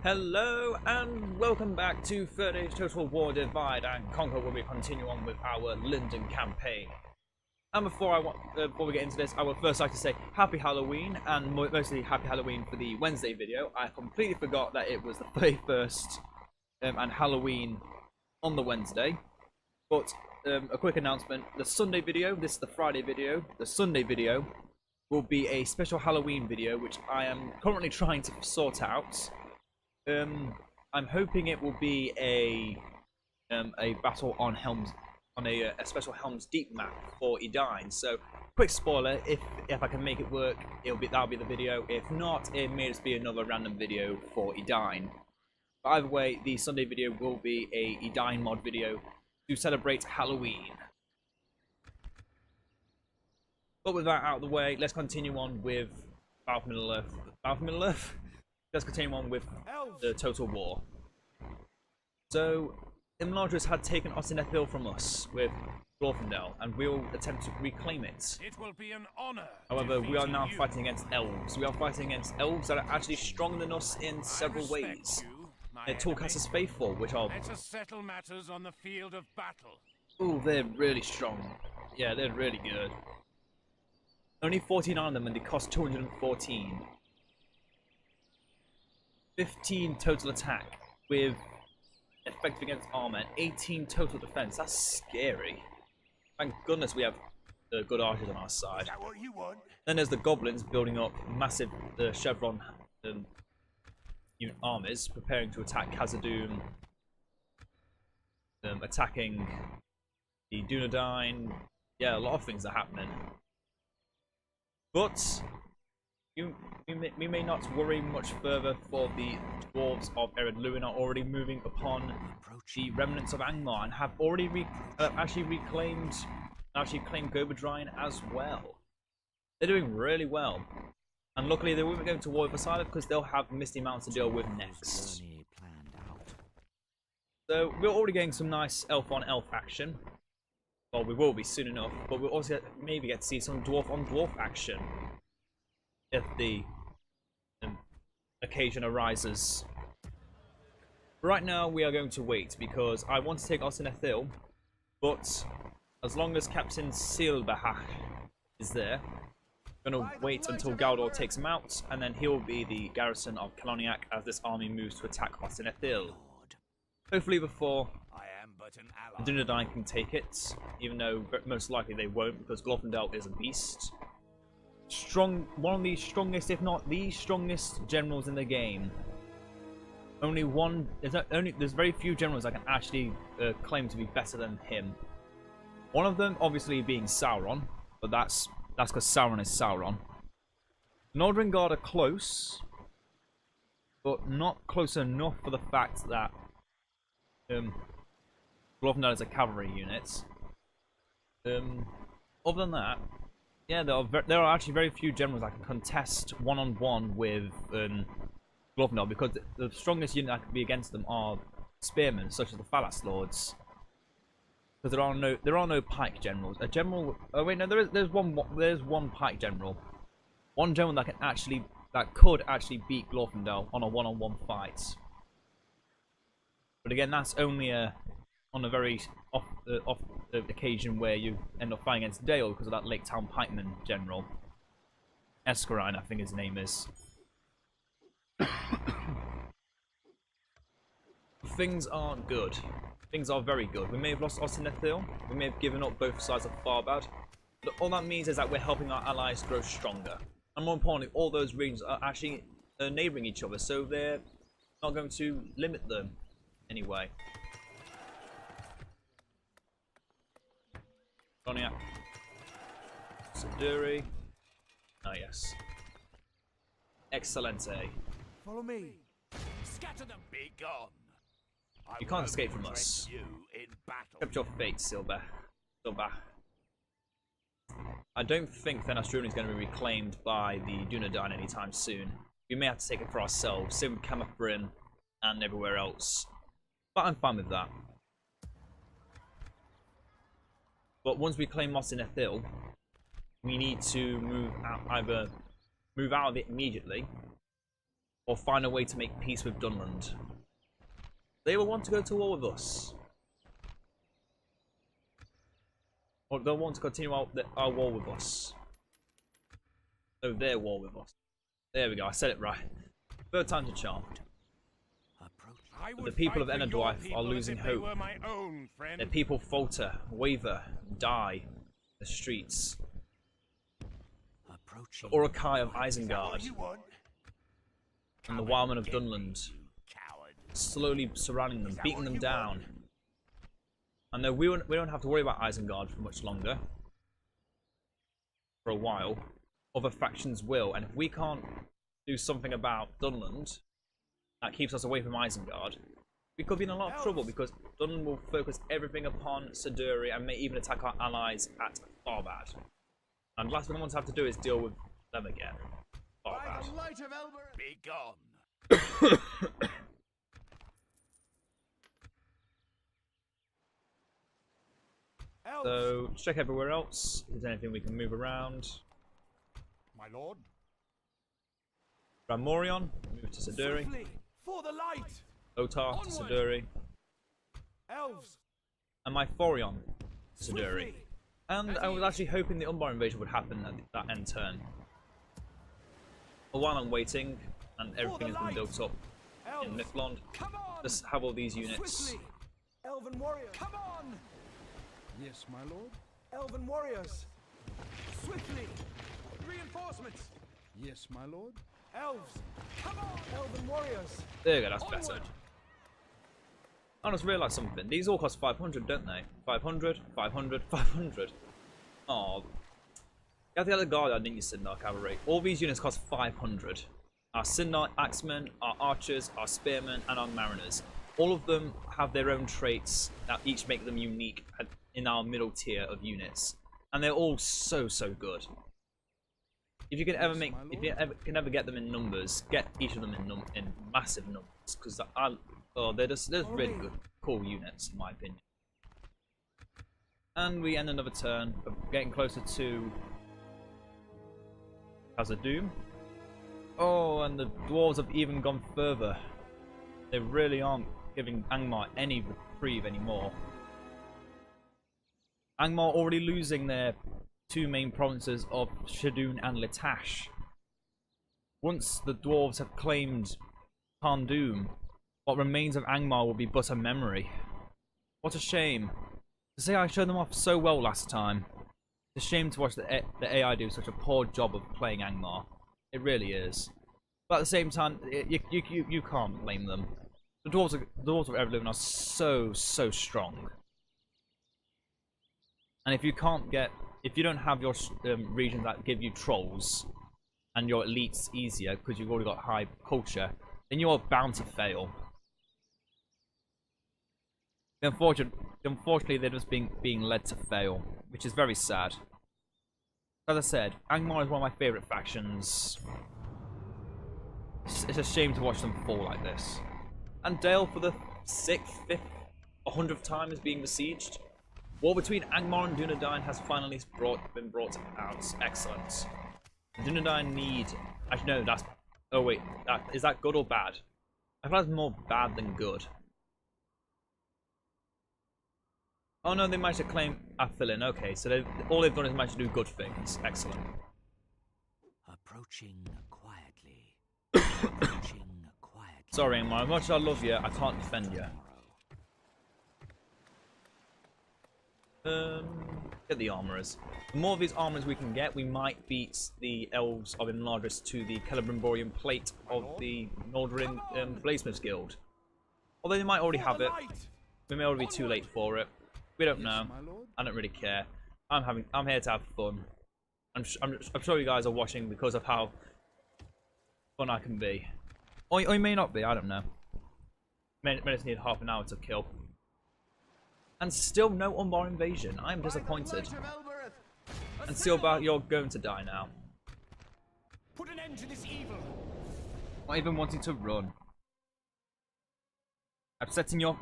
Hello and welcome back to Third Age Total War Divide and Conquer, where we continue on with our Lindon campaign. And before we get into this, I would first like to say Happy Halloween, and mostly Happy Halloween for the Wednesday video. I completely forgot that it was the 31st and Halloween on the Wednesday. But a quick announcement: the Sunday video, this is the Friday video. The Sunday video will be a special Halloween video, which I am currently trying to sort out. I'm hoping it will be a battle on Helm's, on a special Helm's Deep map for Edine. So, quick spoiler: if I can make it work, that'll be the video. If not, it may just be another random video for Edine. But either way, the Sunday video will be a Edine mod video to celebrate Halloween. But with that out of the way, let's continue on with Battle for Middle-earth. Battle for Middle-earth? Let's continue on with the Total War. So, Imladris had taken Osinethil from us with Glorfindel, and we'll attempt to reclaim it. It will be an honor. However, we are now fighting against elves. We are fighting against elves that are actually stronger than us in several ways. They're Torcas's faithful, which are... Let us settle matters on the field of battle. Ooh, they're really strong. Yeah, they're really good. Only 49 of them, and they cost 214. 15 total attack with effective against armor, and 18 total defense. That's scary. Thank goodness we have good archers on our side. Is that what you want? Then there's the goblins building up massive chevron armies, preparing to attack Khazad-dûm, attacking the Dunedain. Yeah, a lot of things are happening. But we may not worry much further, for the dwarves of Ered Luin are already moving upon the remnants of Angmar and have already claimed Gobadrine as well. They're doing really well, and luckily they won't be going to war with Poseidon because they'll have Misty Mountains to deal with next. So we're already getting some nice elf on elf action. Well, we will be soon enough, but we'll also maybe get to see some dwarf on dwarf action if the occasion arises. Right now we are going to wait because I want to take Osinethil, but as long as Captain Silbahach is there, I'm going to wait until Galdor takes him out, and then he'll be the garrison of Kaloniak as this army moves to attack Osinethil. Hopefully before the Dunedain can take it, even though most likely they won't, because Glorfindel is a beast. One of the strongest, if not the strongest generals in the game. There's very few generals that can actually claim to be better than him. One of them obviously being Sauron, but that's because Sauron is Sauron. Northern Guard are close, but not close enough for the fact that Glorfindel is a cavalry unit. Other than that, yeah, there are actually very few generals that can contest one-on-one with Glorfindel, because the strongest unit that can be against them are spearmen, such as the Phalas Lords. Because there are no pike generals. A general. Oh wait, no, there's one pike general. One general that could actually beat Glorfindel on a one-on-one fight. But again, that's only on a very off occasion where you end up fighting against Dale because of that Lake Town pikeman general. Escarine, I think his name is. Things are good. Things are very good. We may have lost Osinethil. We may have given up both sides of Farbad. But all that means is that we're helping our allies grow stronger. And more importantly, all those regions are actually neighbouring each other, so they're not going to limit them anyway. Kaloniak. Siduri. Ah, yes. Excellente. Follow me. Scatter them. Be gone. You can't escape from us. Accept your fate, Silba. I don't think Fenestrum is going to be reclaimed by the Dunedain anytime soon. We may have to take it for ourselves, same with Camafrin and everywhere else. But I'm fine with that. But once we claim Osinethil, we need to either move out of it immediately, or find a way to make peace with Dunland. They will want to go to war with us. Or they'll want to continue our war with us. No, their war with us. There we go, I said it right. Third time's a charm. But the people of Enerdwife are losing hope. Their people falter, waver, die in the streets. The Urukai of Isengard and the Wildmen of Dunland slowly surrounding them, beating them down. I know we don't have to worry about Isengard for much longer. For a while. Other factions will, and if we can't do something about Dunland that keeps us away from Isengard, we could be in a lot of trouble because Dunland will focus everything upon Siduri and may even attack our allies at Farbad. And the last thing I want to have to do is deal with them again. Farbad. Be gone. So, let's check everywhere else. If there's anything we can move around. My lord. Ramorion, move to Siduri. For the light. Otar to Siduri. Elves. And my Forion to Siduri. And I was actually hoping the Umbar invasion would happen at that end turn. But while I'm waiting, and everything has been built up in Niflond, just have all these units. Elven warriors. Come on. Yes, my lord. Elven warriors. Swiftly. Reinforcements. Yes, my lord. Elves. Come on. Elven warriors. There you go, that's better. I just realised something. These all cost 500, don't they? 500, 500, 500. Oh. You have to get the guard, didn't you, Sindar Cavalry? All these units cost 500. Our Sindar Axemen, our Archers, our Spearmen, and our Mariners. All of them have their own traits that each make them unique in our middle tier of units. And they're all so good. If you can ever can ever get them in numbers, get each of them in massive numbers, because they're just really good, cool units in my opinion. And we end another turn, getting closer to Khazad-dûm. Oh, and the dwarves have even gone further. They really aren't giving Angmar any reprieve anymore. Angmar already losing their two main provinces of Shadun and Litash. Once the dwarves have claimed Khazad-dûm, what remains of Angmar will be but a memory. What a shame. To say I showed them off so well last time. It's a shame to watch the AI do such a poor job of playing Angmar. It really is. But at the same time, you can't blame them. The dwarves of Everliving are so strong. And if you don't have your regions that give you trolls and your elites easier because you've already got high culture, then you're bound to fail. Unfortunately, they're just being led to fail, which is very sad. As I said, Angmar is one of my favourite factions. It's a shame to watch them fall like this. And Dale, for the 6th, 5th, 100th time, is being besieged. War between Angmar and Dunedain has finally been brought out. Excellent. Dunedain need... Actually, no, that's... Oh, wait. Is that good or bad? I feel like it's more bad than good. Oh, no, they managed to claim Athilin. Okay, so all they've done is managed to do good things. Excellent. Approaching quietly. Approaching quietly. Sorry, Angmar. As much as I love you, I can't defend you. Get the armorers. The more of these armorers we can get, we might beat the elves of Enlargis to the Celebrimborian plate of the Northern Bladesmiths Guild. Although they might already have it. We may already be too late for it. We don't know. I don't really care. I'm here to have fun. I'm sure you guys are watching because of how fun I can be. Or you may not be, I don't know. May just need half an hour to kill. And still no Umbar invasion. I'm disappointed. And Sealbar, you're going to die now. Put an end to this evil. Not even wanting to run. Accepting your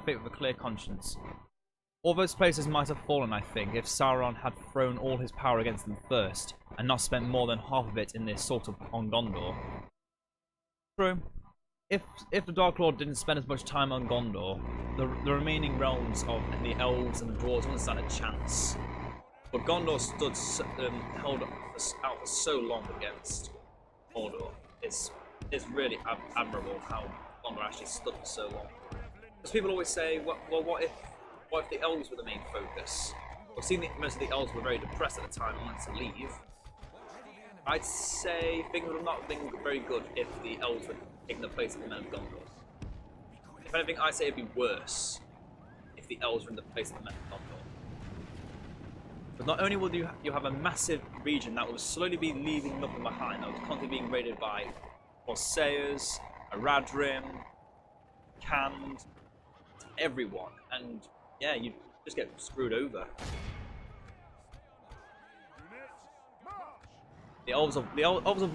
fate with a clear conscience. All those places might have fallen, I think, if Sauron had thrown all his power against them first, and not spent more than half of it in the assault on Gondor. True. If the Dark Lord didn't spend as much time on Gondor, the remaining realms of the elves and the dwarves wouldn't stand a chance. But Gondor held out for so long against Mordor. It's really admirable how Gondor actually stood for so long. Because people always say, well, what if the elves were the main focus? I've seen that most of the elves were very depressed at the time and wanted to leave. I'd say things would have not been very good if the elves were taking the place of the men of Gondor. If anything, I'd say it'd be worse if the elves were in the place of the men of Gondor. But not only will you have a massive region that will slowly be leaving nothing behind, that was constantly being raided by Corsairs, Aradrim, Cand, everyone, and yeah, you just get screwed over. The elves of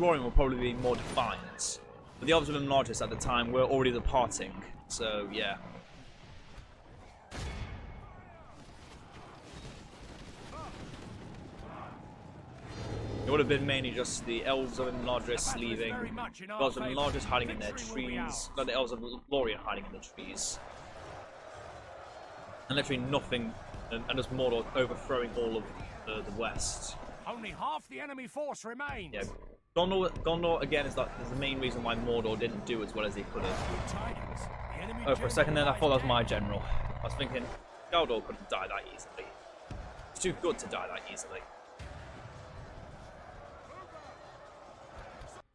Lorien will probably be more defiant, but the elves of Imladris at the time were already departing, so yeah. It would have been mainly just the elves of Imladris leaving, the elves of Imladris hiding in their trees, not the elves of Lorien hiding in the trees. And literally nothing, and just Mordor overthrowing all of the west. Only half the enemy force remains. Yeah, Gondor again is the main reason why Mordor didn't do as well as he could have. Oh, for a second then I thought that was my general. I was thinking, Galdor couldn't die that easily. It's too good to die that easily.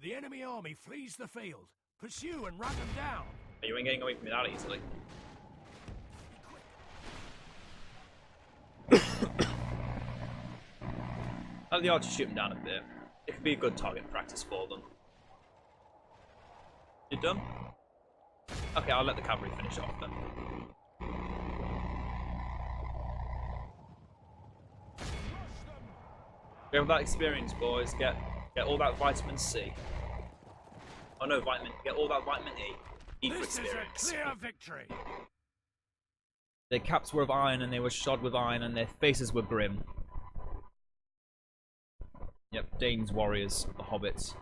The enemy army flees the field. Pursue and run them down. You ain't getting away from me that easily. Let the archers shoot them down a bit. It could be a good target practice for them. You done? Okay, I'll let the cavalry finish off then. We have that experience, boys. Get all that vitamin C. Oh no, get all that vitamin E. E for experience. This is a clear victory. Their caps were of iron and they were shod with iron and their faces were grim. Yep, Dane's warriors, the hobbits.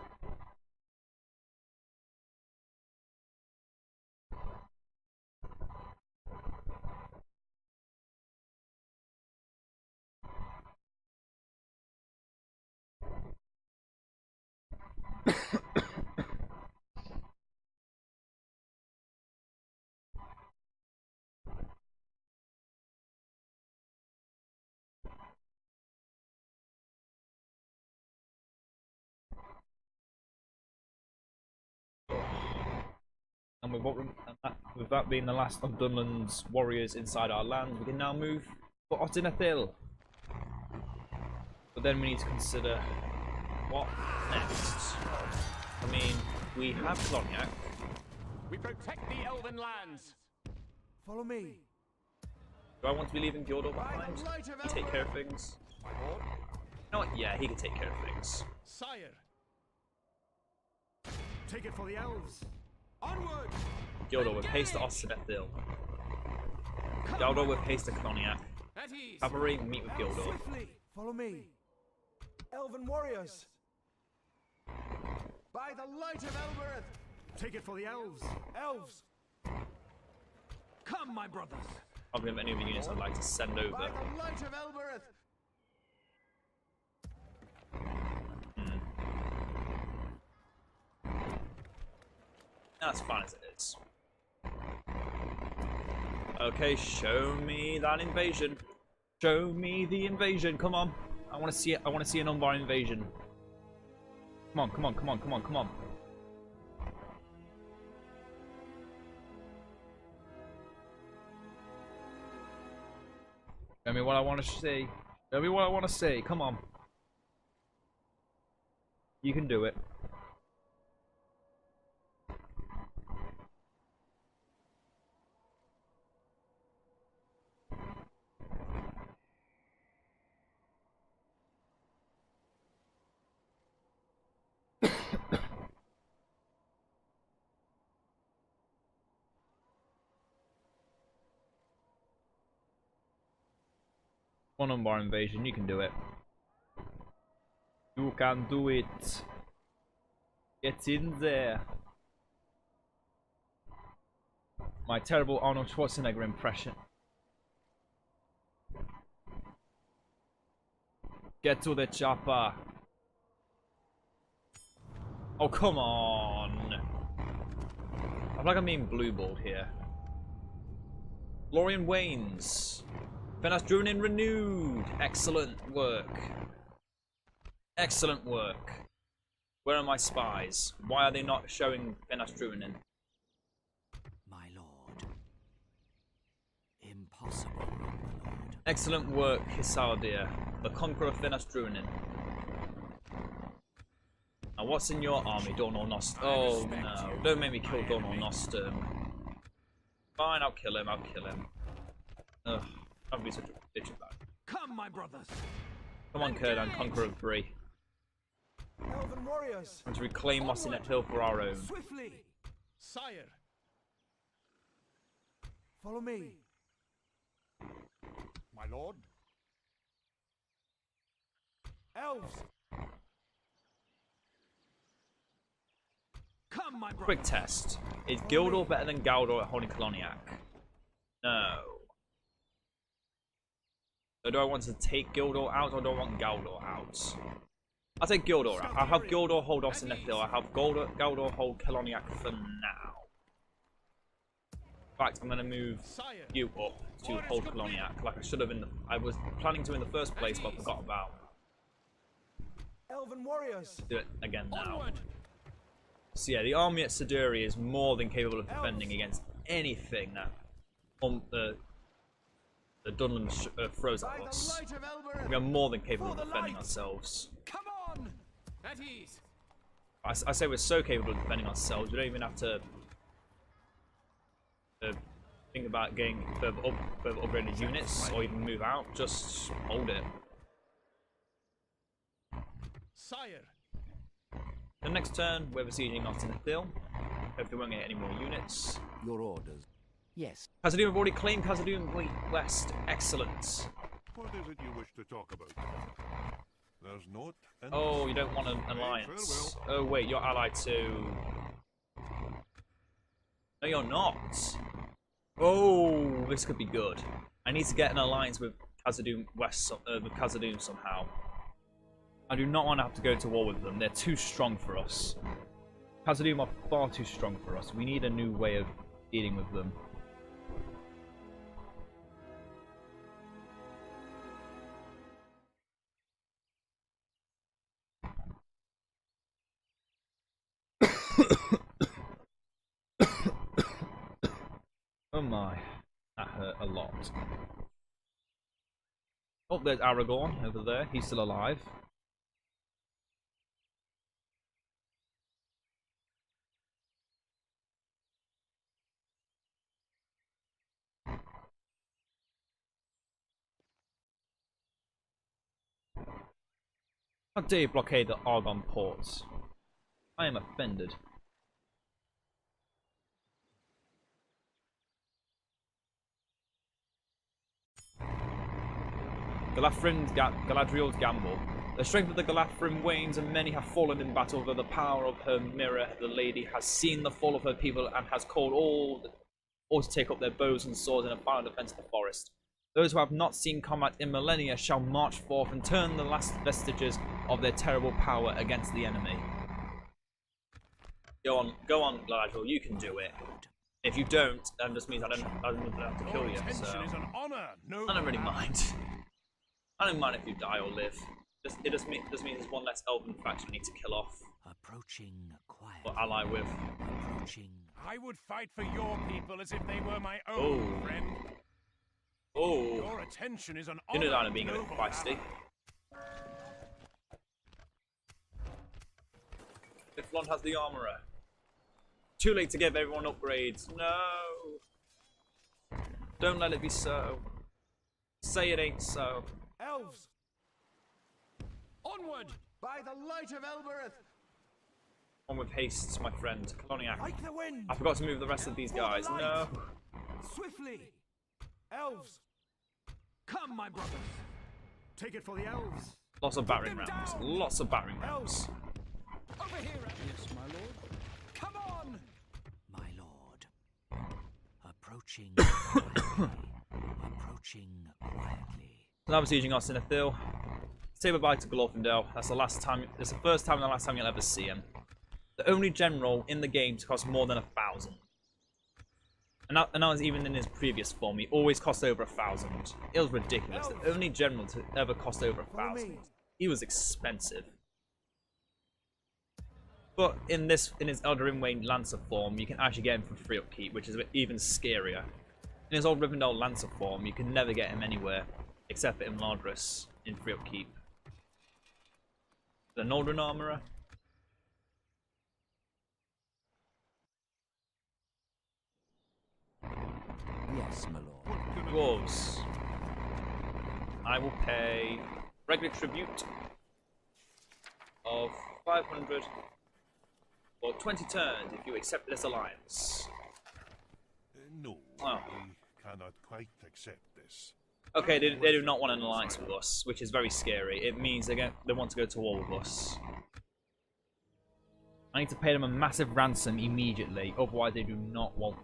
And with that being the last of Dunland's warriors inside our lands, we can now move for Otinethil. But then we need to consider what next. I mean, we have Cloniac. We protect the elven lands. Follow me. Do I want to be leaving Fjordor behind? He take care of things. My lord. You know what? Yeah, he can take care of things. Sire. Take it for the elves. Onward! Fjordor with haste to Otinethil. Fjordor with haste to Cloniac. At ease. Cavalry, meet with Fjordor. Swiftly. Follow me. Elven warriors. By the light of Elbereth. Take it for the elves. Elves. Come, my brothers. I'll give any of the units I'd like to send over. By the light of Elbereth. That's fine as it is. Okay, show me that invasion. Show me the invasion. Come on. I want to see it. I want to see an Umbar invasion. Come on, come on, come on, come on, come on. Show me what I want to see. Show me what I want to see. Come on. You can do it. One Umbar invasion, you can do it. You can do it. Get in there. My terrible Arnold Schwarzenegger impression. Get to the chopper. Oh, come on. I feel like I'm being blue-balled here. Lorian wanes. Fenas Drunin renewed. Excellent work. Excellent work. Where are my spies? Why are they not showing Fenas Drunin? My lord. Impossible, my lord. Excellent work, Hisaldir, the conqueror of Fenas Drunin. Now, what's in your army, Dornor Nostrum? Oh no! Don't make me kill Dornor Nostrum. Fine, I'll kill him. I'll kill him. Ugh, I'll be such a bitch about it. Come, my brothers. Come on, Kurdan, conqueror of Bree. Elven warriors. And to reclaim Mossinet Hill for our own. Swiftly. Sire. Follow me. My lord. Elves. Come, my brothers. Quick test. Is Gildor better than Galdor at Holy Koloniak? No. So do I want to take Gildor out or do I want Galdor out? I'll take Gildor out. I'll have Gildor hold Mossinet Hill. I'll have Galdor hold Koloniak for now. In fact, I'm going to move you up to hold Koloniak like I should have I was planning to in the first place, but forgot about. Elven warriors. Do it again now. So yeah, the army at Siduri is more than capable of defending against anything that the Dunland throws at us. We are more than capable of defending ourselves. Come on. At ease. I say we're so capable of defending ourselves, we don't even have to think about getting further upgraded units or even move out. Just hold it. Sire. The next turn, we're besieging Mossinet Hill. Hopefully we won't get any more units. Your orders. Yes. Khazad-dûm have already claimed Khazad-dûm West. Excellent. What is it you wish to talk about? There's not. Oh, you don't want an alliance. Oh wait, you're allied to... No, you're not. Oh, this could be good. I need to get an alliance with Khazad-dûm West, with Khazad-dûm somehow. I do not want to have to go to war with them. They're too strong for us. Khazad-dûm are far too strong for us. We need a new way of dealing with them. Oh my, that hurt a lot. Oh, there's Aragorn over there. He's still alive. How dare you blockade the Argon ports? I am offended. Galadriel's gamble. The strength of the Galadrim wanes, and many have fallen in battle, though the power of her mirror, the lady, has seen the fall of her people and has called all to take up their bows and swords in a final defense of the forest. Those who have not seen combat in millennia shall march forth and turn the last vestiges of their terrible power against the enemy. Go on, Galadriel, you can do it. If you don't, that just means I don't have to kill you, so I don't really mind. I don't mind if you die or live. It just means there's one less elven faction I need to kill off. Approaching quiet. Or ally with. Approaching. I would fight for your people as if they were my own, friend. Oh. Your attention is an You know honor, that I'm being a bit noble feisty. ally. Iflond has the armorer. Too late to give everyone upgrades. No. Don't let it be so. Say it ain't so. Elves. Onward! By the light of Elbereth. On with haste, my friend. Koloniak. Like the wind. I forgot to move the rest of these guys. No. Swiftly. Elves. Come, my brothers. Take it for the elves. Lots of battering rams. Lots of battering rams. Over here! Yes, my lord. Come on! My lord. Approaching quietly. Approaching quietly. So now we're sieging Osinithil. Say goodbye to Glorfindel. That's the last time. It's the first time and the last time you'll ever see him. The only general in the game to cost more than 1,000. And that was even in his previous form. He always cost over 1,000. It was ridiculous. The only general to ever cost over 1,000. He was expensive. But in his Eldarin Wayne Lancer form, you can actually get him for free upkeep, which is even scarier. In his old Rivendell Lancer form, you can never get him anywhere except for Imladris in free upkeep. The Northern Armourer. Yes, my lord. Dwarves. I will pay regular tribute of 500 for 20 turns if you accept this alliance. No, Oh. we cannot quite accept this. Okay, they do not want an alliance with us, which is very scary. It means they want to go to war with us. I need to pay them a massive ransom immediately, otherwise they do not want.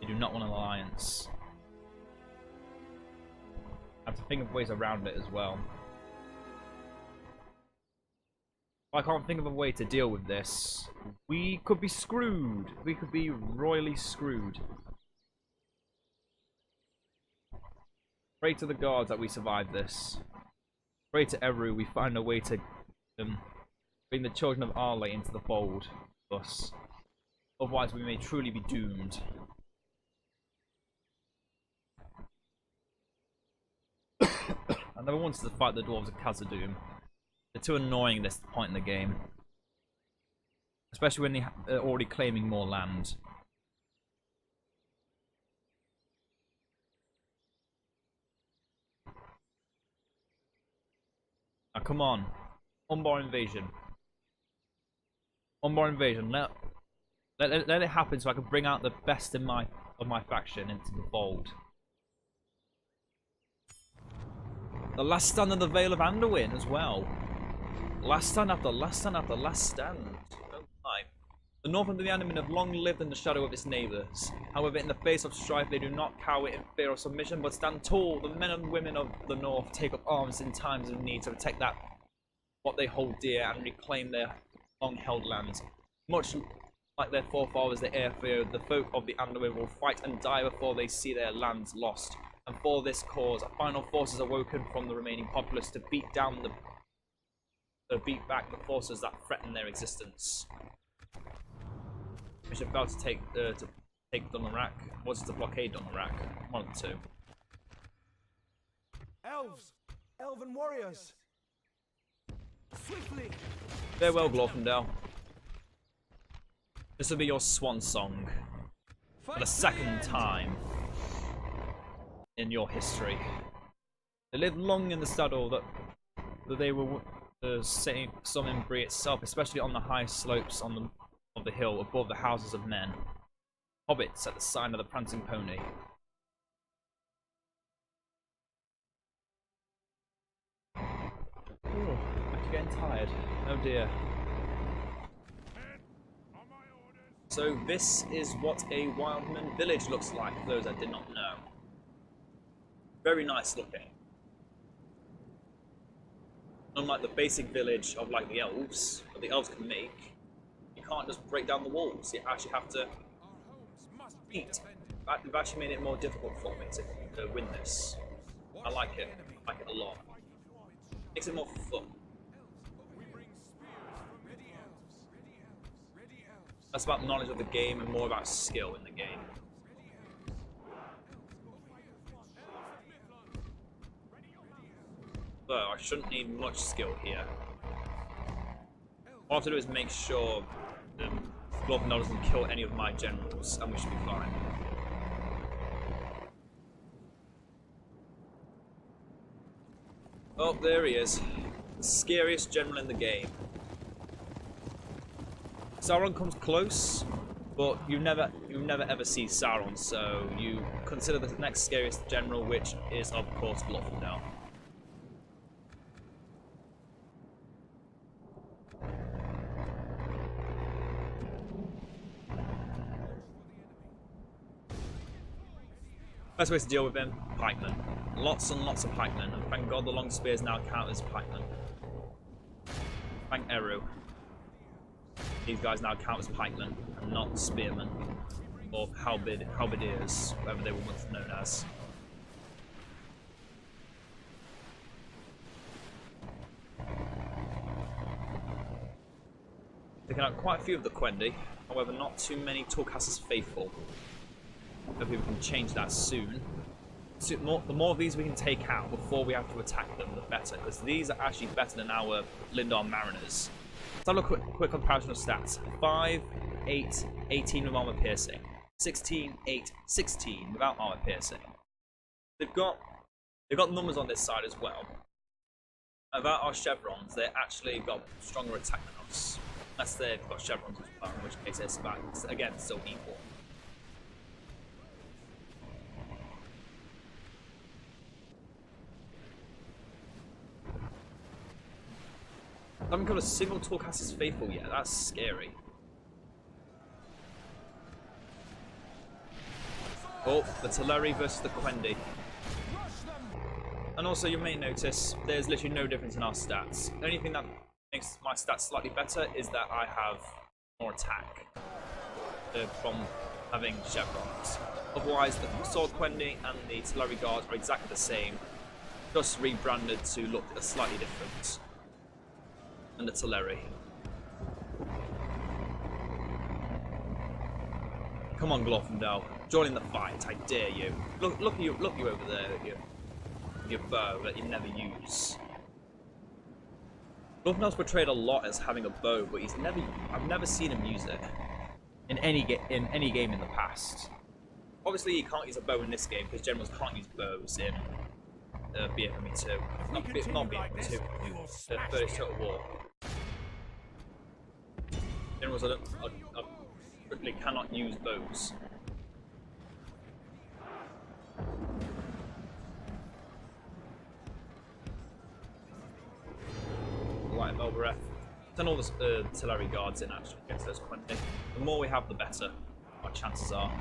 They do not want an alliance. I have to think of ways around it as well. I can't think of a way to deal with this. We could be screwed. We could be royally screwed. Pray to the gods that we survive this. Pray to Eru we find a way to bring the children of Arle into the fold. Thus. Otherwise we may truly be doomed. I never wanted to fight the dwarves of Khazad-dûm. They're too annoying at this point in the game. Especially when they're already claiming more land. Now come on. Umbar invasion. Umbar invasion. Let it happen so I can bring out the best of my faction into the fold. The last stand of the Vale of Anduin as well. Last stand after last stand after last stand. Oh my. The North and the Andaman have long lived in the shadow of its neighbours. However, in the face of strife, they do not cower in fear of submission, but stand tall. The men and women of the North take up arms in times of need to protect what they hold dear and reclaim their long-held lands. Much like their forefathers, the Airfeo, the folk of the Anduin will fight and die before they see their lands lost. And for this cause, a final force is awoken from the remaining populace to beat back the forces that threaten their existence. Which are about to take Dunarak. Was it to blockade Dunarak? One of the two. Elves! Elven warriors! Swiftly! Farewell, Glorfindel. This will be your swan song. For the second time in your history. They lived long in the saddle that they were the same summon Bree itself, especially on the high slopes of the hill above the houses of men. Hobbits at the sign of the prancing pony. Oh, I'm getting tired. Oh dear. So this is what a Wildman village looks like, for those that did not know. Very nice looking. Unlike the basic village of like the elves, that the elves can make, you can't just break down the walls. You actually have to eat. They've actually made it more difficult for me to win this. I like it. I like it a lot. Makes it more fun. That's about knowledge of the game and more about skill in the game. So I shouldn't need much skill here. All I have to do is make sure Glorfindel doesn't kill any of my generals, and we should be fine. Oh, there he is. The scariest general in the game. Sauron comes close, but you never ever see Sauron, so you consider the next scariest general, which is of course Glorfindel. Best way to deal with him, pikemen. Lots and lots of pikemen, and thank God the long spears now count as pikemen. Thank Eru. These guys now count as pikemen, and not spearmen. Or halberdiers, whatever they were once known as. Taking out quite a few of the Quendi, however not too many Torcaster's faithful. Hopefully we can change that soon. The more of these we can take out before we have to attack them, the better, because these are actually better than our Lindon Mariners. Let's have a quick comparison of stats. 5, 8, 18 with armor piercing. 16, 8, 16 without armor piercing. They've got numbers on this side as well. Without our chevrons, they actually got stronger attack than us. Unless they've got chevrons as well, in which case it's about, again, still equal. I haven't got a single Torcaster's faithful yet, that's scary. Oh, the Teleri versus the Quendi. And also you may notice there's literally no difference in our stats. The only thing that makes my stats slightly better is that I have more attack from having chevrons. Otherwise the Sword Quendi and the Teleri Guard are exactly the same, just rebranded to look slightly different. And the Teleri. Come on, Glorfindel, join in the fight, I dare you. Look you over there, your bow that you never use. Glorfindel's portrayed a lot as having a bow, but I've never seen him use it in any game in the past. Obviously, he can't use a bow in this game because generals can't use bows in BFME 2. Not BFME 2. First Total War. Generals strictly cannot use bows. Right, Velbereth. Send all the Teleri Guards in actually against those Quendi. The more we have, the better our chances are.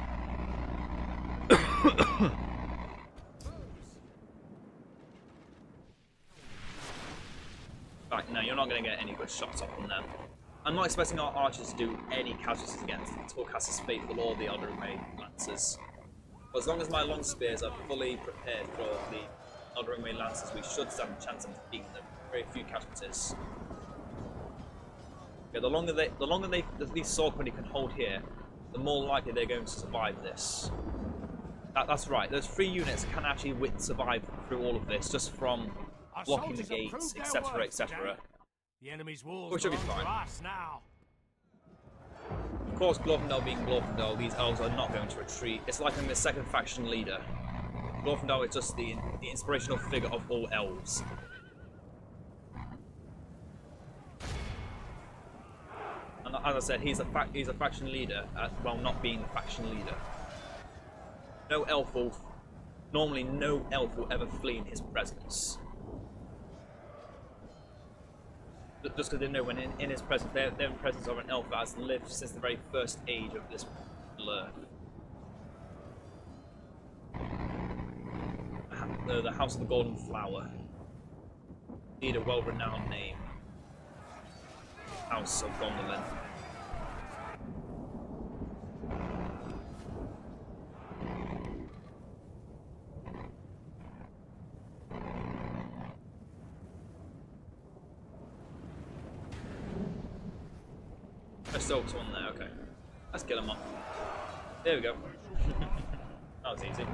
Right, no, you're not going to get any good shots off on them. I'm not expecting our archers to do any casualties against Torcaster's faithful or the Elderway Lancers. But as long as my long spears are fully prepared for the Elderway Lancers, we should stand a chance of beating them. Very few casualties. Yeah, the longer these Sword Quendi can hold here, the more likely they're going to survive this. That's right. Those 3 units can actually survive through all of this, just from blocking the gates, etc., etc. The enemy's walls Which should be fine. now. Of course, Glorfindel being Glorfindel, these elves are not going to retreat. It's like I'm the second faction leader. Glorfindel is just the inspirational figure of all elves. And as I said, he's a faction leader, while not being the faction leader. No elf will, normally no elf will ever flee in his presence. Just because they know when in his presence, they're in presence of an elf that has lived since the very first age of this earth. The House of the Golden Flower. Indeed a well-renowned name. House of Gondolin. There's one there, okay. Let's kill him off. There we go. That was easy.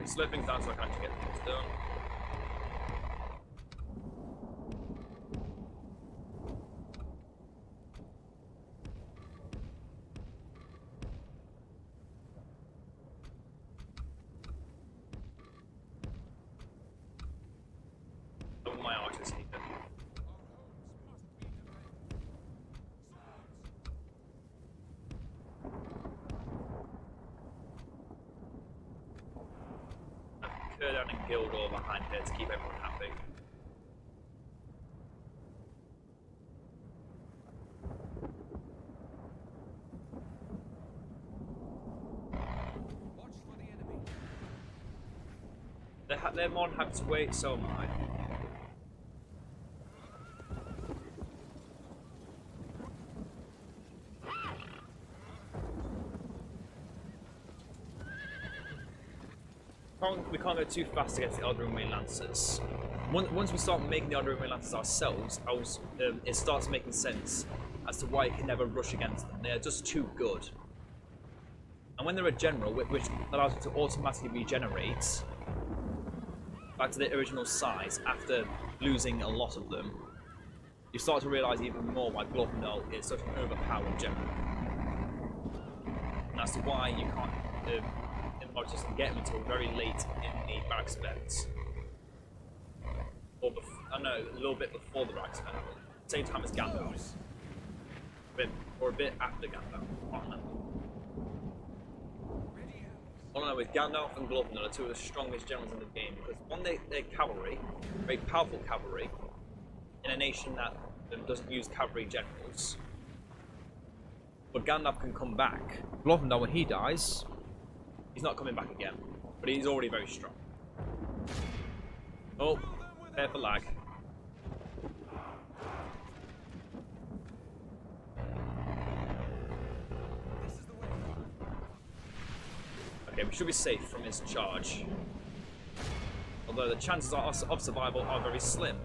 Slow things down so I can actually get things done. Oh, my archers need them. Kurdan and Gildor behind here to keep everyone happy. They're more than happy to wait, so am I. We can't go too fast against the Eldraine Lancers. Once we start making the Eldraine Lancers ourselves, it starts making sense as to why you can never rush against them. They're just too good. And when they're a general, which allows you to automatically regenerate back to their original size after losing a lot of them, you start to realise even more why Glorfindel is such an overpowered general. And that's why you can't just get him until very late in the barracks event. Or I know, a little bit before the barracks event. Same time as Gandalf. Or a bit after Gandalf. I don't know. All I know is Gandalf and Glorfindel are two of the strongest generals in the game because one, they're cavalry, very powerful cavalry, in a nation that doesn't use cavalry generals. But Gandalf can come back. Glorfindel, when he dies, he's not coming back again, but he's already very strong. Oh, prepare for lag. Okay, we should be safe from his charge. Although the chances of survival are very slim.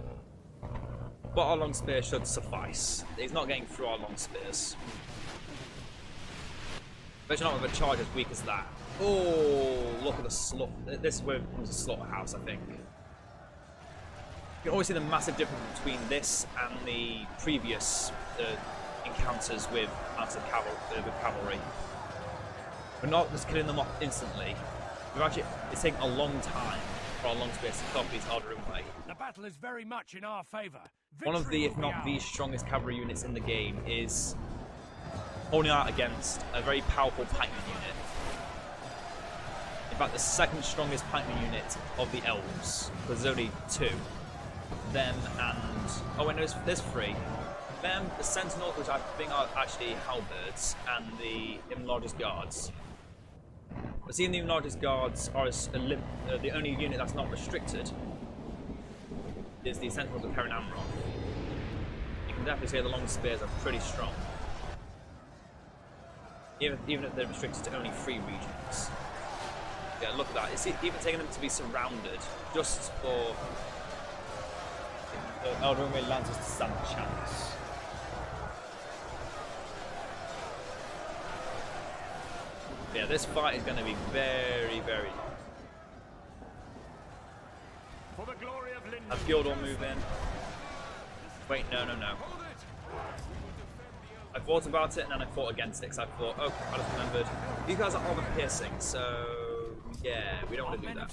But our long spear should suffice. He's not getting through our long spears. Especially not with a charge as weak as that. Oh, look at the slaughter. This is where it becomes a slaughterhouse, I think. You can always see the massive difference between this and the previous encounters with cavalry. We're not just killing them off instantly. It's taking a long time for our long spears to stop these Eldraine way. The battle is very much in our favor. One of the, if not the strongest cavalry units in the game is holding out against a very powerful pikeman unit. In fact, the second strongest pikeman unit of the elves, because there's only two. Them and... oh wait, no, there's three. Them, the Sentinels, which I think are actually halberds, and the Imlargist Guards. But seeing the Imlargist Guards are the only unit that's not restricted is the Sentinels of Perin Amroth. You can definitely say the long spears are pretty strong. Even if they're restricted to only 3 regions. Yeah, look at that. It's even taking them to be surrounded just for the Eldraine Lancers to stand a chance. Yeah, this fight is going to be very, very long. For the glory of Lindon. Have Gildor move in. Wait, no. I thought about it and then I fought against it because I thought, oh, I just remembered. These guys are armor piercing, so yeah, we don't want to do that.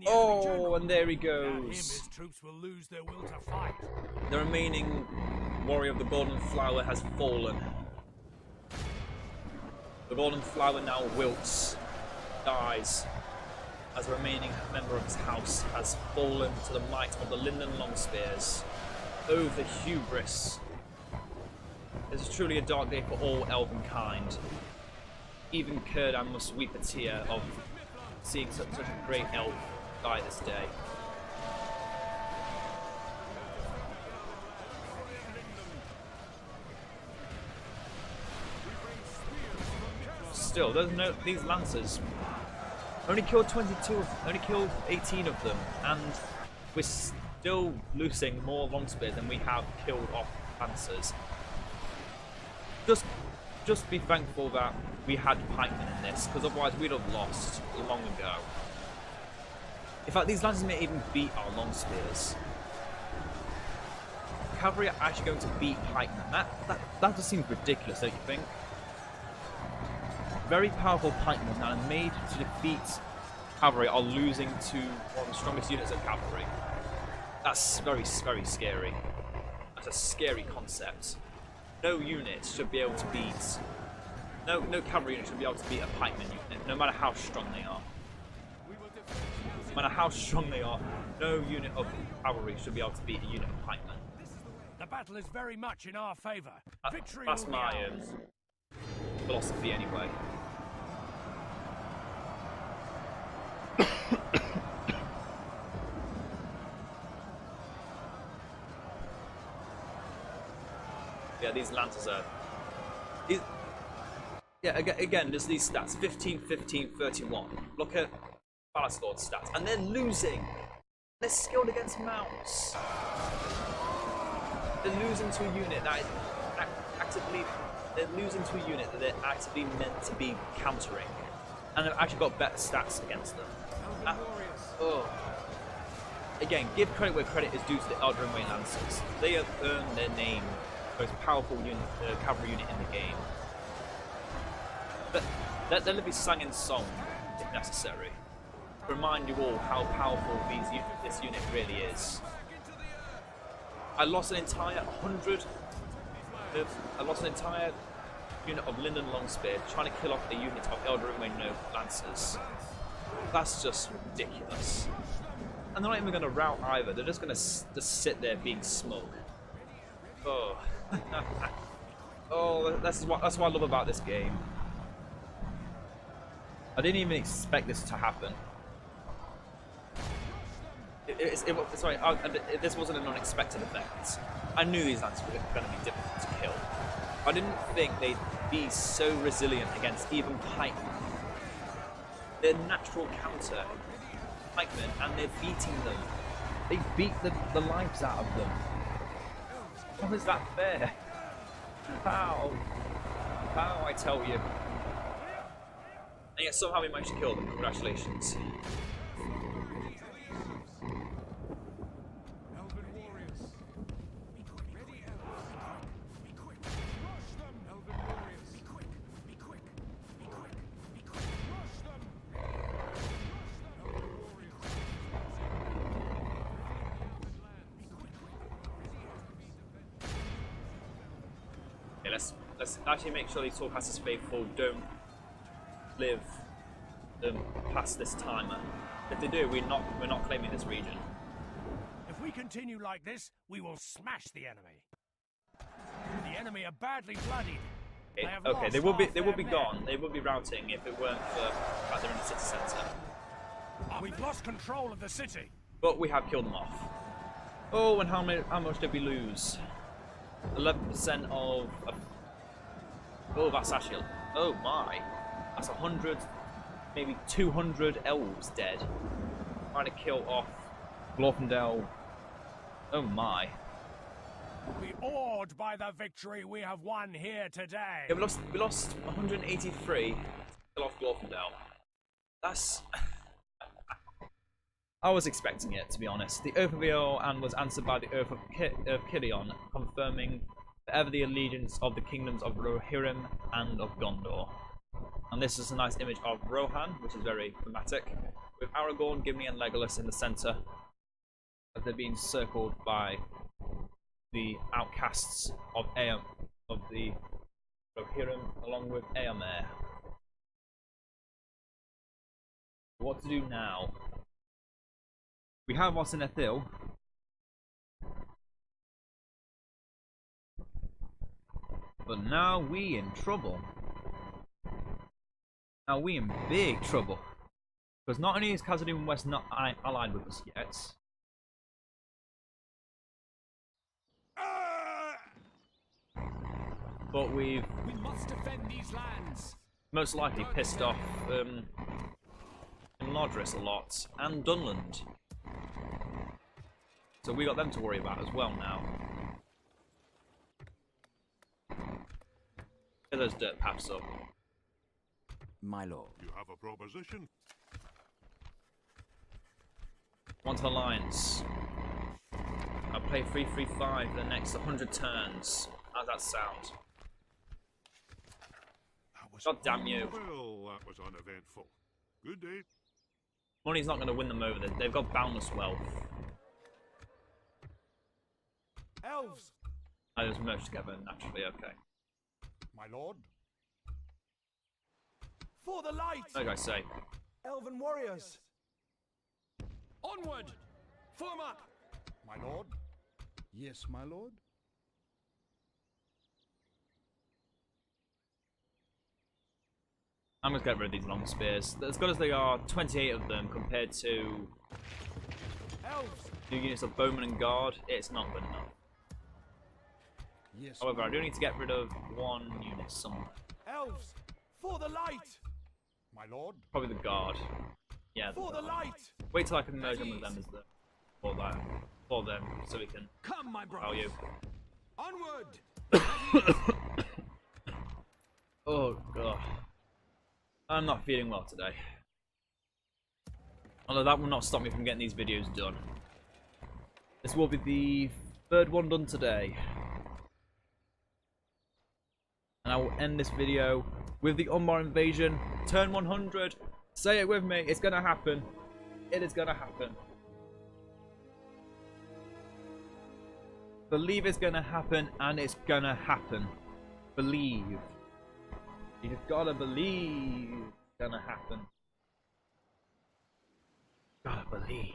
Oh, and there he goes. His troops will lose their will to fight. The remaining warrior of the Golden Flower has fallen. The Golden Flower now wilts, dies, as the remaining member of his house has fallen to the might of the Lindon Longspears. Oh, the hubris. This is truly a dark day for all elven kind. Even Kurdan must weep a tear of seeing such a great elf die this day. Still, these lancers only killed 18 of them, and we're still losing more longspears than we have killed off lancers. Just be thankful that we had pikemen in this, because otherwise we'd have lost long ago. In fact, these lancers may even beat our long spears. Cavalry are actually going to beat pikemen. That just seems ridiculous, don't you think? Very powerful pikemen that are made to defeat cavalry are losing to one of the strongest units of cavalry. That's very, very scary. That's a scary concept. No unit should be able to beat... No cavalry unit should be able to beat a pikeman unit, no matter how strong they are. no matter how strong they are, no unit of cavalry should be able to beat a unit of pikemen. The battle is very much in our favor. Victory That's will be my ours. philosophy anyway. Yeah, these lancers are... Yeah, again, there's these stats. 15, 15, 31. Look at Ballastor's stats. And they're losing. They're skilled against mounts. They're losing to a unit that is actively... They're losing to a unit that they're actively meant to be countering. And they've actually got better stats against them. Again, give credit where credit is due to the Eldraine Way Lancers. They have earned their name, most powerful unit, cavalry unit in the game. But they'll be sung in song if necessary. To remind you all how powerful this unit really is. I lost an entire 100. I lost an entire unit of Lindon Longspear trying to kill off a unit of Eldraine Way Lancers. That's just ridiculous. And they're not even going to rout either. They're just going to just sit there being smug. Oh, oh, that's what I love about this game. I didn't even expect this to happen. This wasn't an unexpected event. I knew these lances were going to be difficult to kill. I didn't think they'd be so resilient against even pikemen. They're natural counter pikemen, and they're beating them. They beat the lives out of them. How is that fair? How? How, I tell you. And yet somehow we managed to kill them. Congratulations. Okay, let's actually make sure these Swordcasters faithful don't live past this timer. If they do, we're not claiming this region. If we continue like this, we will smash the enemy. The enemy are badly bloodied. Okay, they will be gone. They would be routing if it weren't for the fact they're in the city centre. We've lost control of the city. But we have killed them off. Oh, and how much did we lose? 11% of... Oh, that's actually... Oh my. That's 100, maybe 200 elves dead. Trying to kill off Glorfindel. Oh my. Be awed by the victory we have won here today. Yeah, we lost 183 to kill off Glorfindel. That's... I was expecting it, to be honest. The Oath of Eorl was answered by the Oath of Kilion, confirming forever the allegiance of the kingdoms of Rohirrim and of Gondor. And this is a nice image of Rohan, which is very dramatic, with Aragorn, Gimli and Legolas in the centre, as they're being circled by the outcasts of the Rohirrim, along with Eomer. What to do now? We have Osinethil. But now we in trouble. Now we in big trouble. Because not only is Khazad-dûm West not allied with us yet, but we must defend these lands. most likely pissed off Lodris a lot, and Dunland. So we got them to worry about as well now. Get those dirt paths up. My lord. You have a proposition? Onto the lines. I'll play 3-3-5 the next 100 turns. How's that sound? God damn you. Well, that was uneventful. Good day. Money's not going to win them over. They've got boundless wealth. Elves! I just merged together naturally, okay. My lord. For the light! Like I say. Elven warriors! Onward! Form up! My lord? Yes, my lord? I'm going to get rid of these long spears. As good as they are, 28 of them compared to Elves, 2 units of bowmen and guard, it's not good enough. Yes. However, I do need to get rid of 1 unit somewhere. elves, for the light! My lord? Probably the guard. Yeah, For the light! wait till I can merge them with them as the for them, so we can Come, my tell brothers! you. Onward! Oh god. I'm not feeling well today. Although that will not stop me from getting these videos done. This will be the 3rd one done today. And I will end this video with the Umbar invasion. Turn 100. Say it with me. It's gonna happen. It is gonna happen. Believe it's gonna happen, and it's gonna happen. Believe. You just gotta believe it's gonna happen. Gotta believe.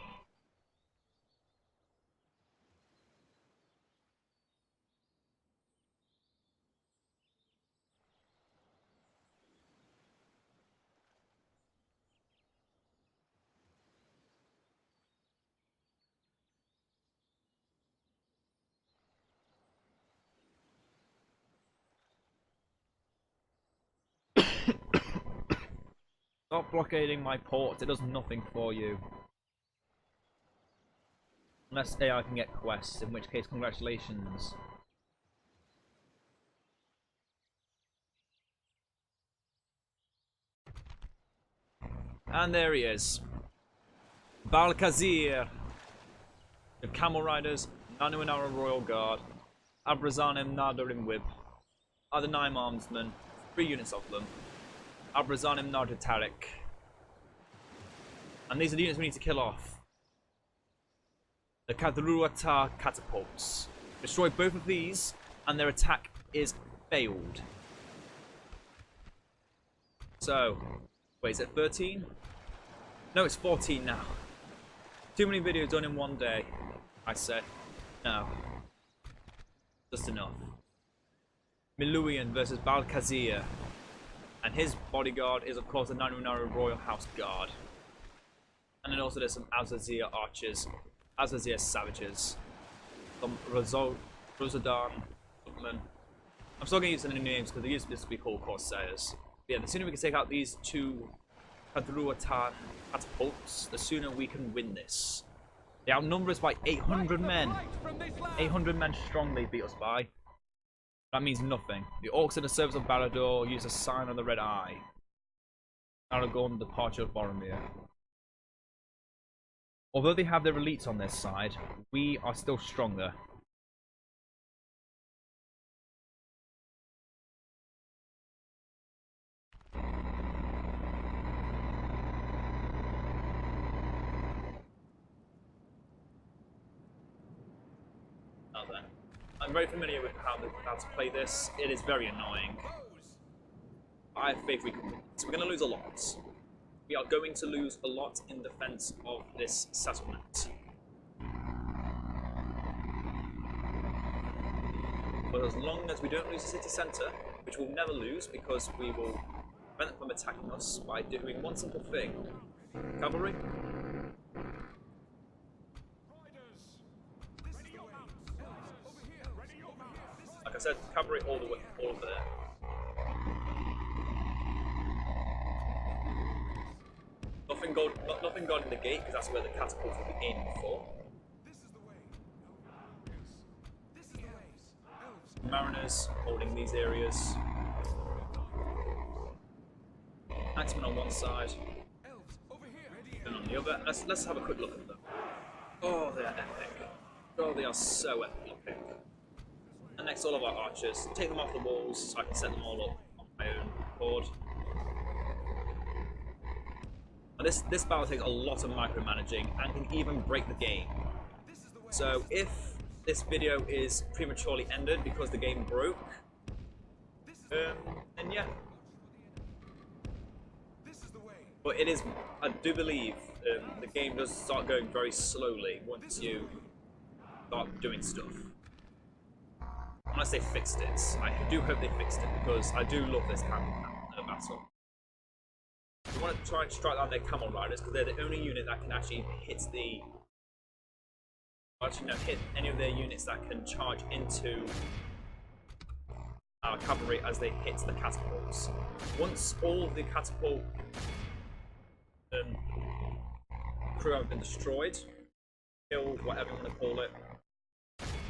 Stop blockading my ports, it does nothing for you. Unless AI can get quests, in which case congratulations. And there he is. Balkazir. The Camel Riders, Nanu and our Royal Guard, Abrazanim, Nardarim Whip, are the 9 armsmen, 3 units of them. Abrazanim Nardatarik. And these are the units we need to kill off. The Kadruata catapults. Destroy both of these, and their attack is failed. So, wait, is it 13? No, it's 14 now. Too many videos done in one day, I say. No. Just enough. Miluian versus Balkazir. And his bodyguard is, of course, the Nanunaru Royal House Guard. And then also there's some Azazir archers, Azazir savages, some Rosadan, I'm still going to use the new names because they used to be called Corsairs. But yeah, the sooner we can take out these 2 Kadruatan catapults, the sooner we can win this. They outnumber us by 800 men. 800 men strong they beat us by. That means nothing. The orcs in the service of Balador use a sign on the red eye. Aragorn, the departure of Boromir. Although they have their elites on their side, we are still stronger. I'm very familiar with how to play this. It is very annoying. I have faith we can win. So we're going to lose a lot. We are going to lose a lot in defense of this settlement. But as long as we don't lose the city centre, which we'll never lose because we will prevent them from attacking us by doing one simple thing. Cavalry. Like I said, cavalry all the way, all there. Nothing guarding the gate because that's where the catapults will be aiming for. Mariners holding these areas. Axemen on one side, and on the other. Let's have a quick look at them. Oh, they are epic. Oh, they are so epic. And next, all of our archers. Take them off the walls so I can set them all up on my own board. And this battle takes a lot of micromanaging and can even break the game. So if this video is prematurely ended because the game broke, then yeah. But it is, I do believe the game does start going very slowly once you start doing stuff. Unless they fixed it. I do hope they fixed it because I do love this kind of battle. We want to try and strike down their camel riders because they're the only unit that can actually hit the... Actually, no, hit any of their units that can charge into our cavalry as they hit the catapults. Once all of the catapult crew have been destroyed, killed, whatever you want to call it,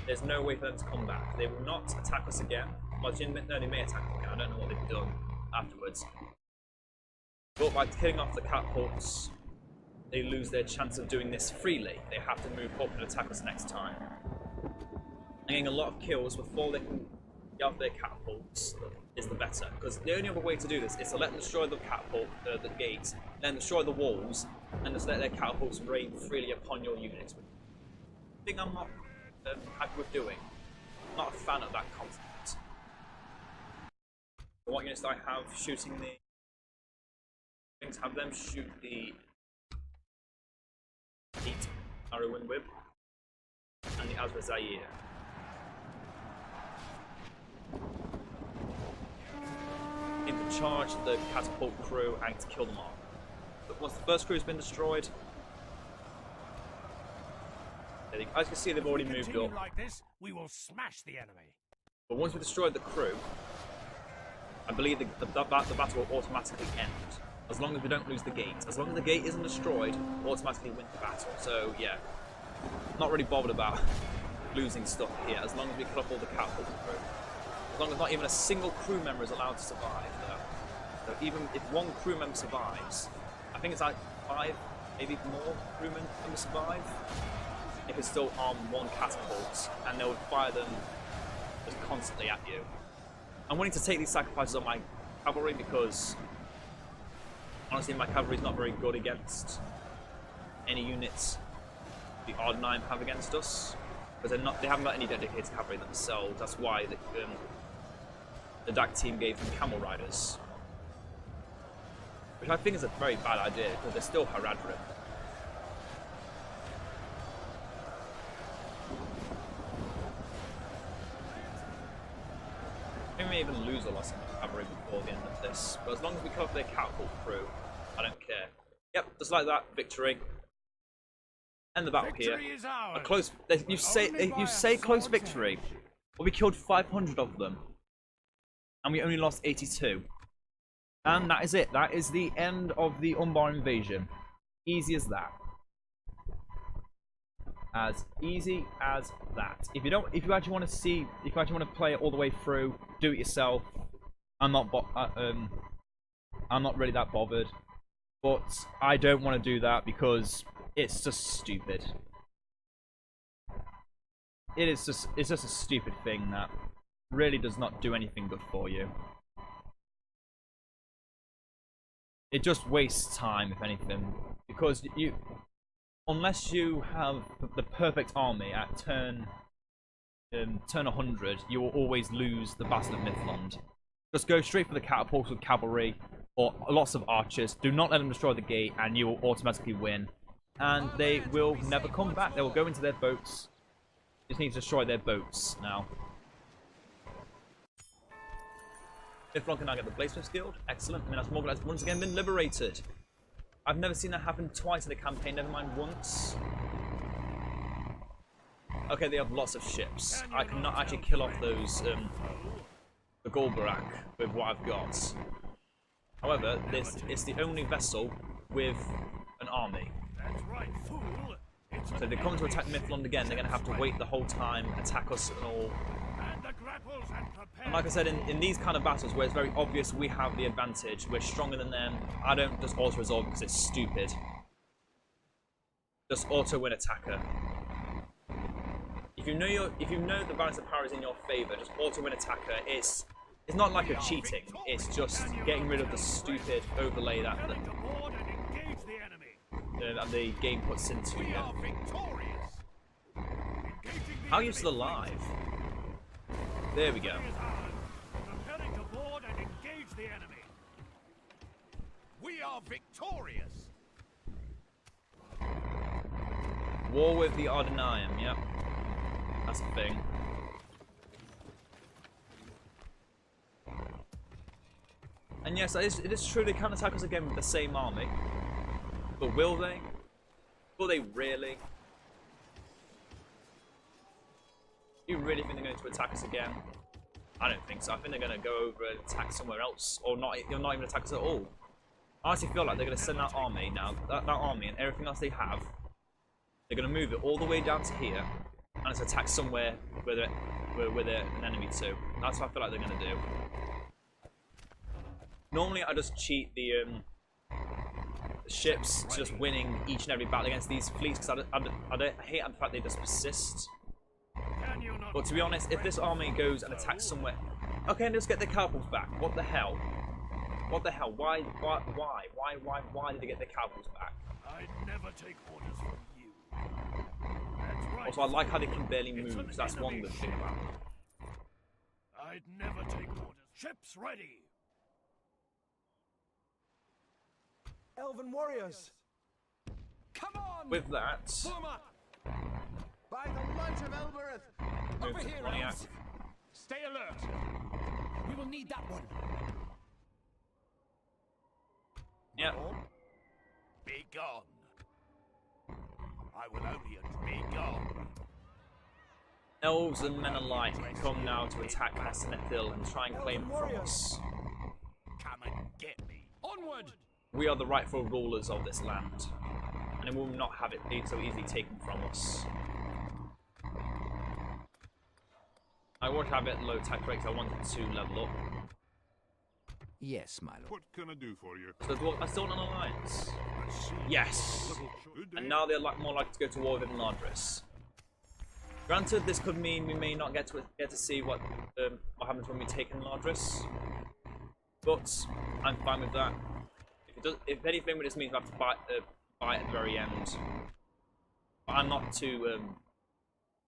there's no way for them to come back. They will not attack us again. Well, no, they may attack us again. I don't know what they've done afterwards. But by killing off the catapults, they lose their chance of doing this freely. They have to move up and attack us next time. And getting a lot of kills before they can get off their catapults is the better. Because the only other way to do this is to let them destroy the catapult, the gates, then destroy the walls, and just let their catapults rain freely upon your units. Thing I'm not happy with doing. I'm not a fan of that concept. So what units do I have shooting the things? Have them shoot the 8 arrow wind whip and the Azra Zaire. Need to charge the catapult crew and to kill them all. But once the first crew's been destroyed, as you can see, they've already moved up. Like this, we will smash the enemy. But once we destroyed the crew, I believe the battle will automatically end. As long as we don't lose the gate. As long as the gate isn't destroyed, we'll automatically win the battle. So yeah, not really bothered about losing stuff here. As long as we cut off all the catapult crew. As long as not even a single crew member is allowed to survive. So even if one crew member survives, I think it's like 5, maybe more crew members survive. If it's still on one catapult, and they'll fire them just constantly at you. I'm willing to take these sacrifices on my cavalry because honestly my cavalry is not very good against any units the odd 9 have against us, because they haven't got any dedicated cavalry themselves. That's why the DaC team gave them camel riders, which I think is a very bad idea because they're still Haradrim. We may even lose a lot of cavalry before the end of this, but as long as we cut off their catapult crew, I don't care. Yep, just like that, victory. End the battle here. A close. You say close victory, but we killed 500 of them, and we only lost 82. And that is it. That is the end of the Umbar invasion. Easy as that. As easy as that. If you actually want to play it all the way through, do it yourself. I'm not really that bothered, but I don't want to do that because it's just stupid. It's just a stupid thing that really does not do anything good for you. It just wastes time, if anything, because unless you have the perfect army at turn 100, you will always lose the Battle of Mithlond. Just go straight for the catapults with cavalry or lots of archers. Do not let them destroy the gate, and you will automatically win. And they will never come back. They will go into their boats. You just need to destroy their boats now. Mithlond can now get the Bladesmith's Guild. Excellent. Minas Morgul has once again been liberated. I've never seen that happen twice in a campaign, never mind once. Okay, they have lots of ships. I cannot actually kill off those, the Golbarak with what I've got. However, it's the only vessel with an army. So if they come to attack Mithlond again, they're going to have to wait the whole time, attack us and all. And like I said, in these kind of battles where it's very obvious we have the advantage, we're stronger than them, I don't just auto-resolve because it's stupid. Just auto-win attacker. If you know the balance of power is in your favour, just auto-win attacker. It's not like a cheating, it's just getting rid of the stupid overlay that the game puts into you. How are you still alive? There we go. Preparing to board and engage the enemy. We We are victorious. War with the Ardenium, yep. That's the thing. And yes, it is true they can attack us again with the same army. But will they? Will they really? Do you really think they're going to attack us again? I don't think so. I think they're going to go over and attack somewhere else. Or not even attack us at all. I honestly feel like they're going to send that army now. That army and everything else they have. They're going to move it all the way down to here. And it's attack somewhere where they're an enemy to. That's what I feel like they're going to do. Normally I just cheat the ships just winning each and every battle against these fleets because I hate the fact they just persist. But to be honest, if this army goes and attacks somewhere, okay, let's get their catapults back. What the hell? What the hell? Why did they get their catapults back? I'd never take orders from you. That's right. Also, I like how they can barely move. That's one good thing about them. I'd never take orders. Ships ready. Elven warriors! Come on! With that, Form up! By the light of Elbereth! move Over to here, Pontiac. elves! Stay alert! We will need that one. Yep. Be gone. I will only be gone. Elves and men alike come now to attack Asenethil and try and claim it from us. Come and get me. Onward! We are the rightful rulers of this land, and it will not have it be so easily taken from us. I won't have it at low attack rates. I want it to level up. Yes, my lord. What can I do for you? So the dwarves are still in an alliance. Yes! Good day. And now they're more likely to go to war with Ladris. Granted, this could mean we may not get to see what happens when we take Ladris, but I'm fine with that. If anything, it just means we have to buy at the very end. But I'm not too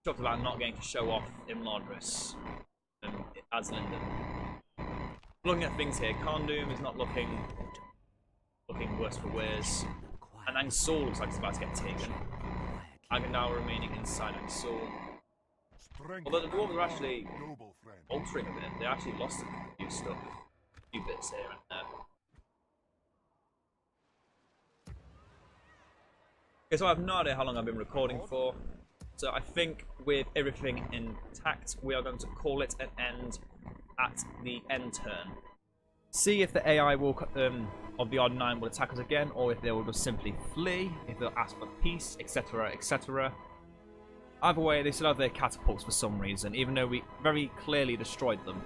chuffed about not getting to show off in Ladris as Lindon. Looking at things here, Kharndoom is not looking worse for wears, and Angsul looks like it's about to get taken. Agandal remaining inside Angsul. Although the dwarves are actually Noble friend. altering a bit, they actually lost a few stuff, a few bits here and there. Okay, so I have no idea how long I've been recording for. So I think with everything intact, we are going to call it an end at the end turn. See if the AI will of the Odd Nine will attack us again, or if they will just simply flee, if they'll ask for peace, etc, etc. Either way, they still have their catapults for some reason, even though we very clearly destroyed them.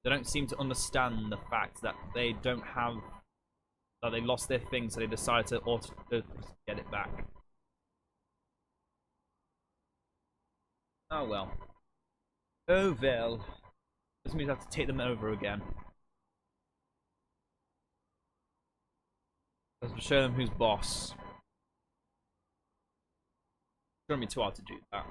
They don't seem to understand the fact that they don't have... that they lost their thing, so they decided to get it back. Oh well. Oh well. This means I have to take them over again. Let's show them who's boss. It's gonna be too hard to do that.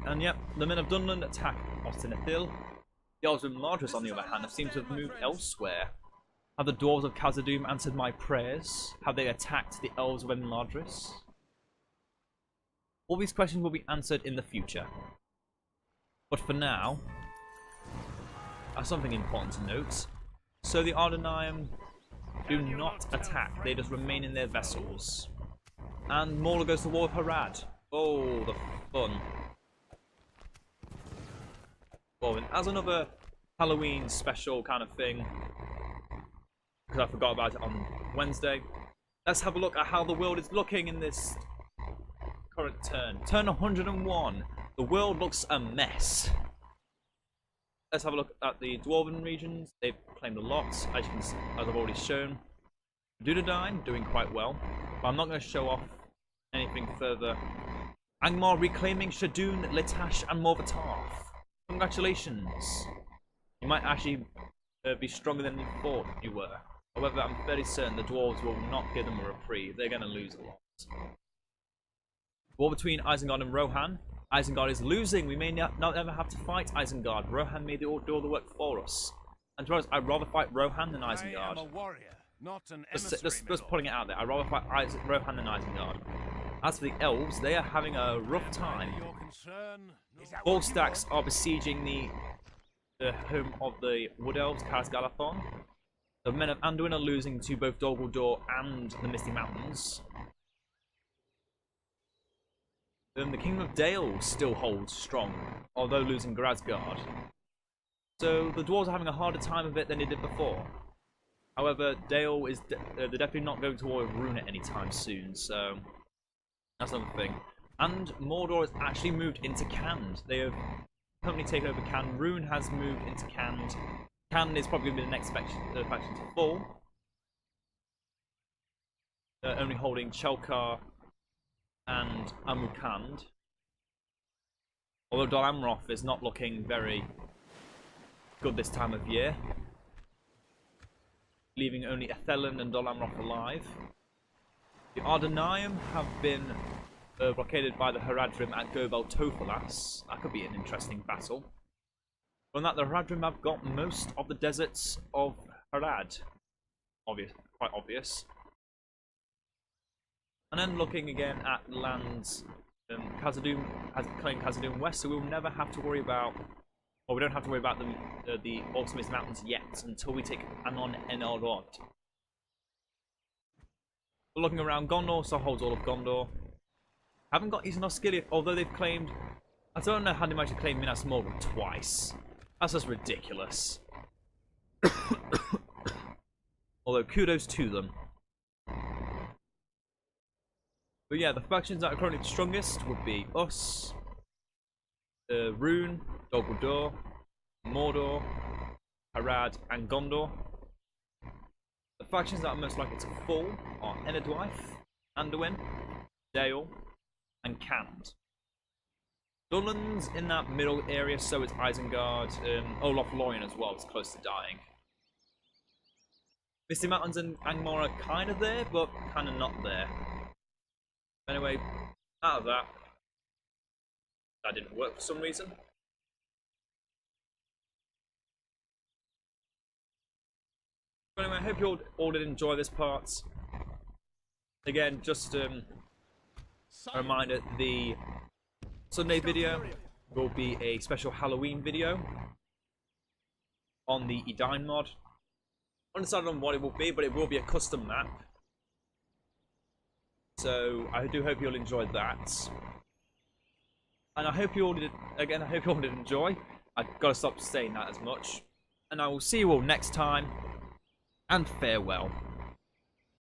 And yep, the men of Dunland attack Ostenethil. The elves of Ladris, on the other hand, have seemed to have moved elsewhere. Have the dwarves of Khazad-dûm answered my prayers? Have they attacked the elves of Ladris? All these questions will be answered in the future. But for now, something important to note. So the Ardenium do not attack, they just remain in their vessels. And Mauler goes to war with Harad. Oh, the fun. Well, and as another Halloween special kind of thing, because I forgot about it on Wednesday, let's have a look at how the world is looking in this current turn. Turn 101. The world looks a mess. Let's have a look at the Dwarven regions. They've claimed a lot, as you can see, as I've already shown. Dunedain doing quite well, but I'm not going to show off anything further. Angmar reclaiming Shadoon, Litash, and Morvatarth. Congratulations. You might actually be stronger than you thought you were. However, I'm fairly certain the dwarves will not give them a reprieve. They're going to lose a lot. War between Isengard and Rohan. Isengard is losing. We may not ever have to fight Isengard. Rohan may do all the work for us. And to be honest, I'd rather fight Rohan than I am Isengard. a warrior, not an Just emissary. putting it out there. I'd rather fight Rohan than Isengard. As for the elves, they are having a rough time. Your concern? Four stacks are besieging the home of the Wood Elves, Karas Galathon. The men of Anduin are losing to both Dol Guldur and the Misty Mountains. The Kingdom of Dale still holds strong, although losing Grassgard. So the dwarves are having a harder time of it than they did before. However, Dale is they're definitely not going to war with Runa anytime soon, so that's another thing. And Mordor has actually moved into Khand. They have currently taken over Khand. Rune has moved into Khand. Khand is probably going to be the next faction to fall. They're only holding Chelkar and Amukand. Although Dol Amroth is not looking very good this time of year, leaving only Ethelyn and Dol Amroth alive. The Ardenaeum have been blockaded by the Haradrim at Gobel Tofalas. That could be an interesting battle. From that, the Haradrim have got most of the deserts of Harad. Quite obvious. And then looking again at lands, Khazad-dûm has claimed Khazad-dûm West, so we'll never have to worry about, or we don't have to worry about the Ultimate Mountains yet until we take Anon en Elrond. Looking around, Gondor still holds all of Gondor. Haven't got Eastern Osgiliath, although they've claimed. I don't know how they managed to claim Minas Morgul twice. That's just ridiculous. Although kudos to them. But yeah, the factions that are currently the strongest would be us, Rune, Dol Guldur, Mordor, Harad, and Gondor. The factions that are most likely to fall are Enedwaith, Anduin, Dale, and Khand. Dunland's in that middle area, so is Isengard. Olaf Lorien as well is close to dying. Misty Mountains and Angmar are kind of there, but kind of not there. Anyway, out of that, that didn't work for some reason. But anyway, I hope you all did enjoy this part. Again, just a reminder, the Sunday video will be a special Halloween video on the Edine mod. Undecided on what it will be, but it will be a custom map. So I do hope you'll enjoy that. And I hope you all did, again, I hope you all did enjoy. I've got to stop saying that as much. And I will see you all next time. And farewell.